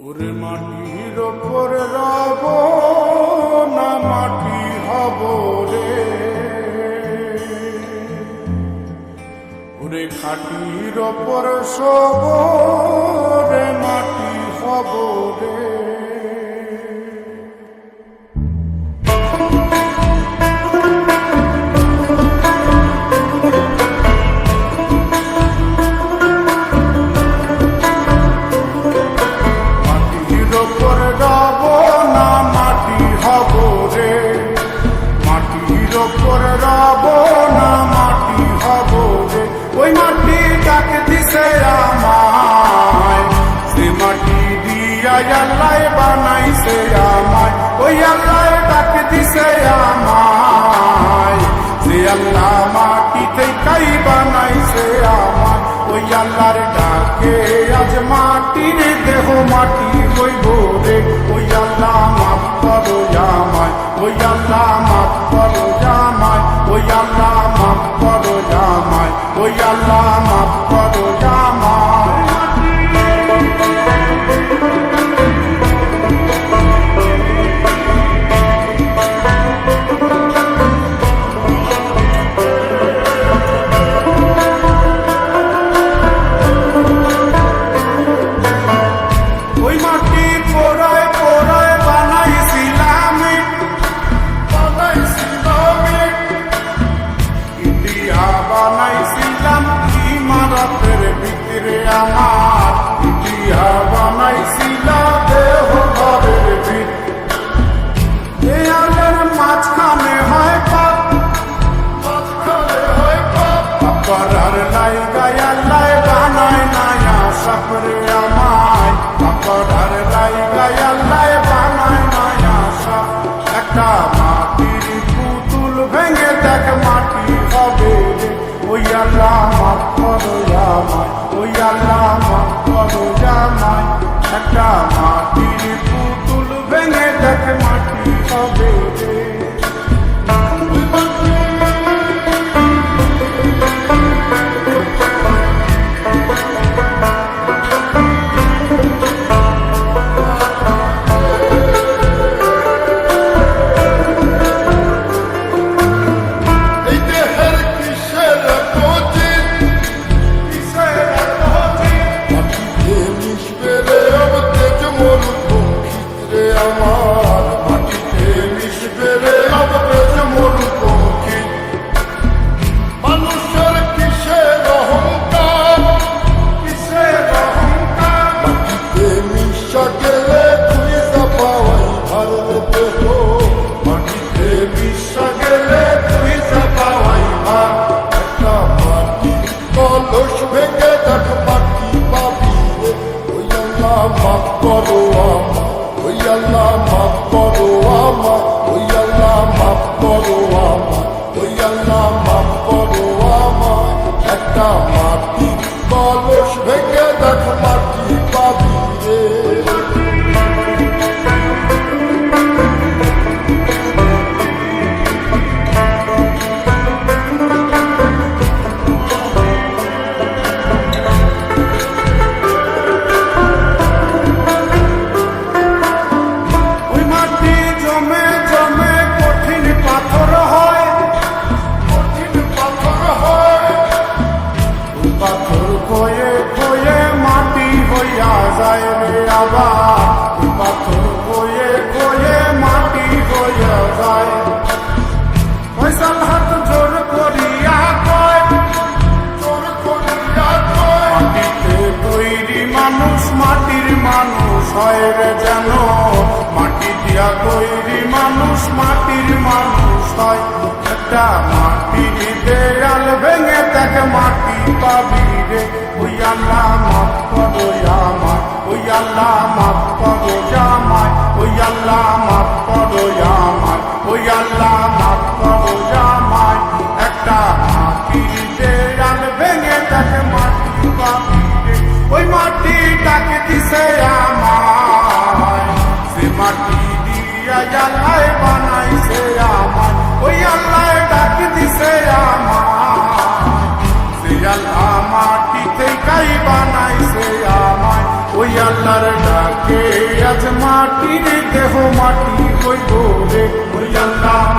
ওরে মাটির ওপর রব না মাটি হব রে, ওরে খাটির ওপর সব রে মাটি হব রে। ওই মাটি ডাক দিছে আমায়, সে মাটি দিয়া আল্লাহ বানাইছে আমায়। ওই আল্লাহ ডাক দিছে আমায়, সে আল্লাহ মাটি থেকেই বানাইছে আমায়। ওই আল্লাহর ডাকে আজ মাটির দেহ মাটি হইব রে। ওই আল্লাহ মাফ করো আমায়, ওই আল্লাহ মাফ করো আমায়, ওই আল্লাহ মাফ করো আমায়, ওই আল্লাহ মাফ করো আমায়। ওই মাটি পোড়ায় পোড়ায় বানাইছিলাম ইন্ডিয়া, বানাইছিলাম ইমারতের ভিতরে আমার ইন্ডিয়া, বানাইছিলাম দেহ ঘরের ভিতরে। দেয়ালের মাঝখানে হয় পাপ, মাঝখানে হয় পাপ, করার লাইগায় আল্লাহ বানায় নায়া সাপরে আমায়, করার লাইগায় আল্লাহ বানায় নায়া সাপ। একটা মাটির পুতুল ভেঙে দেখ মাটি হবে রে। ওই আল্লাহ মাফ করো আমায়, ওই আল্লাহ মাফ করো আমায়। একটা মাটির পুতুল ভেঙে দেখ মাটি হবে রে। মাফ করো আমায়, ওই আল্লাহ মাফ করো আমায়, ওই আল্লাহ মাফ করো আমায়, ওই আল্লাহ মাফ করো আমায়। একটা মাটি কলস ভেঙে দেখ মাটি পাবি রে। পাথর কয়ে কয়ে মাটি হইয়া যায় রে আবার, পাথর কয়ে কয়ে মাটি হইয়া যায়। ফয়সাল হাত জোর করিয়া কয়, জোর করিয়া কয়, মাটিতে তৈরি মানুষ মাটির মানুষ হয় রে যেন। মাটি দিয়া তৈরি মানুষ মাটির মানুষ হয়। একটা মাটির দেয়াল ভেঙে দেখ মাটি পাবি রে। ওই আল্লাহ মাফ করো আমায়, ওই আল্লাহ মাফ করো আমায়, ওই আল্লাহ মাফ করো আমায়, ওই আল্লাহ মাফ করো আমায়। একটা মাটির দেয়াল ভেঙে দেখ মাটি পাবি রে। ওই মাটি ডাক দিছে আমায়, সে মাটি দিয়া আল্লাহ বানাইছে আমায়। ওই আল্লাহ ডাক দিছে আমায়, সে আল্লাহ মাটি থেকেই বানাইছে আমায়। ওই আল্লাহর ডাকে মাটি হইব রে ওই আল্লাহ